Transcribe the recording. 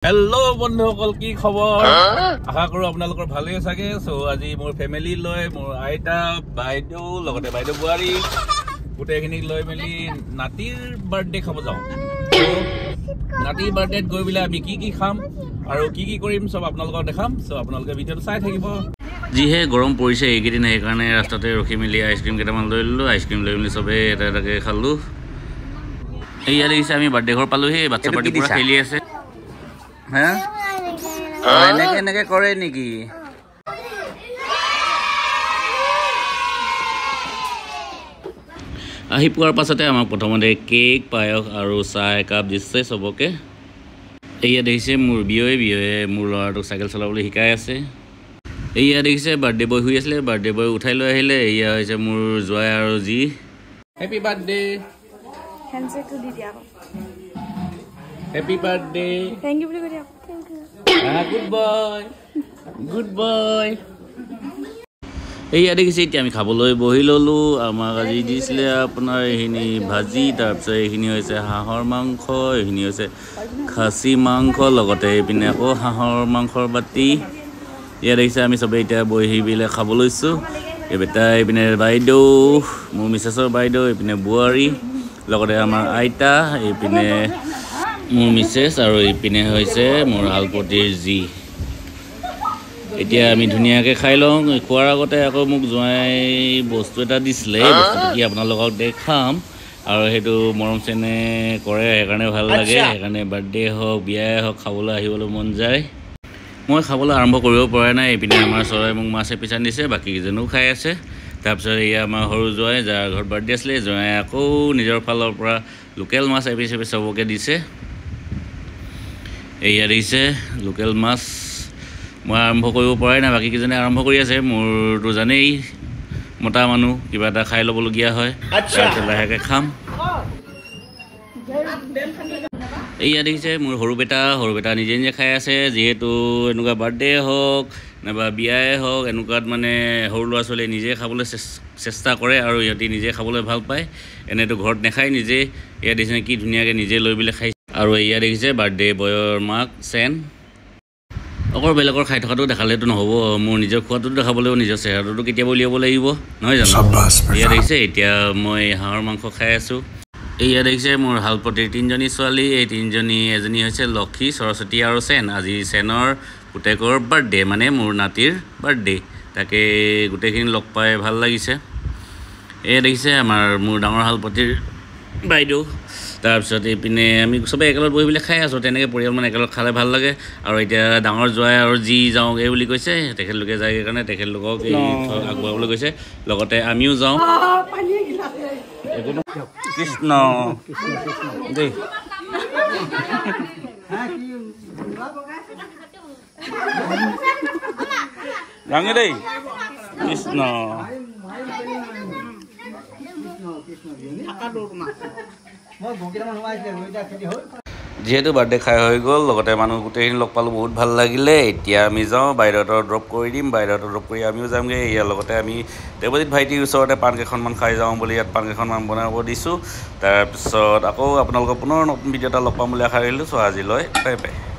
Hello बंधुসকল কি খবৰ আশা কৰো আপোনালোকৰ ভালে আছে সো আজি মোৰ ফ্যামিলি লৈ মোৰ আইতা বাইদেউ লগতে বাইদেউ বুৱাৰী গুটেখিনি লৈ মেলি নাতিৰ বাৰ্থডে খাব যাও নাতিৰ বাৰ্থডেত গৈ বিলা আমি কি খাম আৰু কি কৰিম সব আপোনালোকক দেখাম সো আপোনালোকে ভিডিওটো চাই থাকিব জিহে গৰম পৰিছে এইকেদিন এই কাৰণে ৰাস্তাতে ৰখি মেলি আইসক্ৰীম কেটামান লৈ ললো আইসক্ৰীম লৈ মেলি সবে এটাকে খালো এইয়া দেখিছে আমি বাৰ্থডে ঘৰ পালো হে বাচ্চা পাৰ্টি পুৰা খেলি আছে হ্যাঁ এনেকে কৰে নাকি আহি পোৱাৰ পাছতে আমাক প্ৰথমতে কেক পায়স আৰু চাহ একাপ দিছে সবকে এইয়া দেখিছে মোৰ বিয়ে মোৰ ল'ৰাটোক চাইকেল চলাবলৈ শিকাই আছে এইয়া দেখিছে বাৰ্থডে বয় হৈ আছিল বাৰ্থডে বয় উঠাই লৈ আহিলে এইয়া হৈছে মোৰ জয় আৰু জি হ্যাপি বাৰ্থডে হ্যান্ডশেক তো দি দিয়া Happy birthday. Thank you very much. Thank you. Good boy. এইয়া দেখিছে এতিয়া আমি খাবলৈ বহি ললো আমাক আজি দিছিলে আপোনাৰ এইখিনি ভাজি তাৰপিছত এইখিনি হৈছে হাঁহৰ মাংস এইখিনি হৈছে খাচী মাংস লগতে এইপিনে আকৌ হাঁহৰ মাংসৰ বাটি ইয়া দেখিছে আমি সবে এতিয়া বহি বিলে খাব লৈছো এই বেটা এইপিনে বাইদেউ মোৰ মিছেছৰ বাইদেউ এইপিনে বুৱাৰী লগতে আমাৰ আইতা এইপিনে মোৰ মিছেছ আৰু এইপিনে হৈছে মোৰ হালপতিৰ জি এতিয়া আমি ধুনিয়াকে খাই লওঁ খোৱাৰ আগতে আকৌ মোক জয় বস্তু এটা দিছিলে বস্তুটো কি আপোনালোকক দেখাম আৰু হেতু মৰম চেনে কৰে সেইকাৰণে ভাল লাগে সেইকাৰণে বাৰ্থডে হওক বিয়াই হওক খাবলৈ আহিবলৈ মন যায় মই খাবলৈ আৰম্ভ কৰিব পৰা নাই এইপিনে আমাৰ চৰাই মোক মাছে পিছান দিছে বাকি কিজনো খাই আছে তাৰপিছত এয়া আমাৰ সৰু জয় যাৰ ঘৰত বাৰ্থডে আছিলে জয় আকৌ নিজৰ ফালৰ পৰা লোকেল মাছ এপিছে সবকে দিছে এইয়া দিছে লোকেল মাছ মই আৰম্ভ কৰিব পৰাই না বাকি কিজনে আৰম্ভ কৰি আছে মোৰটো জানেই মতা মানুহ কিবা এটা খাই ল'বলগীয়া হয় তাৰপিছত লাহেকে খাম এইয়া দেখিছে মোৰ সৰু বেটা নিজে খাই আছে যিহেতু এনেকুৱা বাৰ্থডে হওক নাইবা বিয়াই হওক এনেকুৱাত মানে সৰু ল'ৰা ছোৱালী নিজে খাবলৈ চেষ্টা কৰে আৰু ইহঁতি নিজে খাবলৈ ভাল পায় এনেতো ঘৰত নাখায় নিজে এয়া দেখিছে কি ধুনীয়াকৈ নিজে লৈ বিলে খাই আৰু এয়া দেখিছে বাৰ্থডে বয়ৰ মাক চেন অকল বেলেগৰ খাই থকাটো দেখালেতো নহ'ব মোৰ নিজৰ খোৱাটো দেখাব লাগিব নিজৰ চেহেৰাটো কেতিয়াবা উলিয়াব লাগিব নহয় জানো এয়া দেখিছে এতিয়া মই হাঁহৰ মাংস খাই আছোঁ এইয়া দেখিছে মোৰ হালপতিৰ তিনিজনী ছোৱালী এই তিনিজনী এজনী হৈছে লক্ষী সৰস্বতী আৰু চেন আজি চেনৰ পুতেকৰ বাৰ্থডে মানে মোৰ নাতিৰ বাৰ্থডে তাকে গোটেইখিনি লগ পাই ভাল লাগিছে এয়া দেখিছে আমাৰ মোৰ ডাঙৰ হালপতিৰ বাইদেউ তাৰপিছত এইপিনে আমি সবে একেলগে বহি পেলাই খাই আছোঁ তেনেকৈ পৰিয়াল মানে একেলগে খালে ভাল লাগে আৰু এতিয়া ডাঙৰ জয় আৰু জি যাওঁগৈ বুলি কৈছে তেখেতলোকে যায় কাৰণে তেখেতলোকক এই আগবঢ়াবলৈ কৈছে লগতে আমিও যাওঁ কৃষ্ণ দেই ডাঙে দেই কৃষ্ণ যিহেতু বাৰ্থডে খাই হৈ গ'ল লগতে মানুহ গোটেইখিনি লগ পালোঁ বহুত ভাল লাগিলে এতিয়া আমি যাওঁ বাইদেউহঁতৰ ড্ৰপ কৰি দিম বাইদেউহঁতৰ ড্ৰপ কৰি আমিও যামগৈ ইয়াৰ লগতে আমি দেৱজিৎ ভাইটিৰ ওচৰতে পাণ কেইখনমান খাই যাওঁ বুলি ইয়াত পাণ কেইখনমান বনাব দিছোঁ তাৰপিছত আকৌ আপোনালোকৰ পুনৰ নতুন ভিডিঅ' এটা লগ পাম বুলি আশা ৰাখিলোঁ চ' আজিলৈ বাই বাই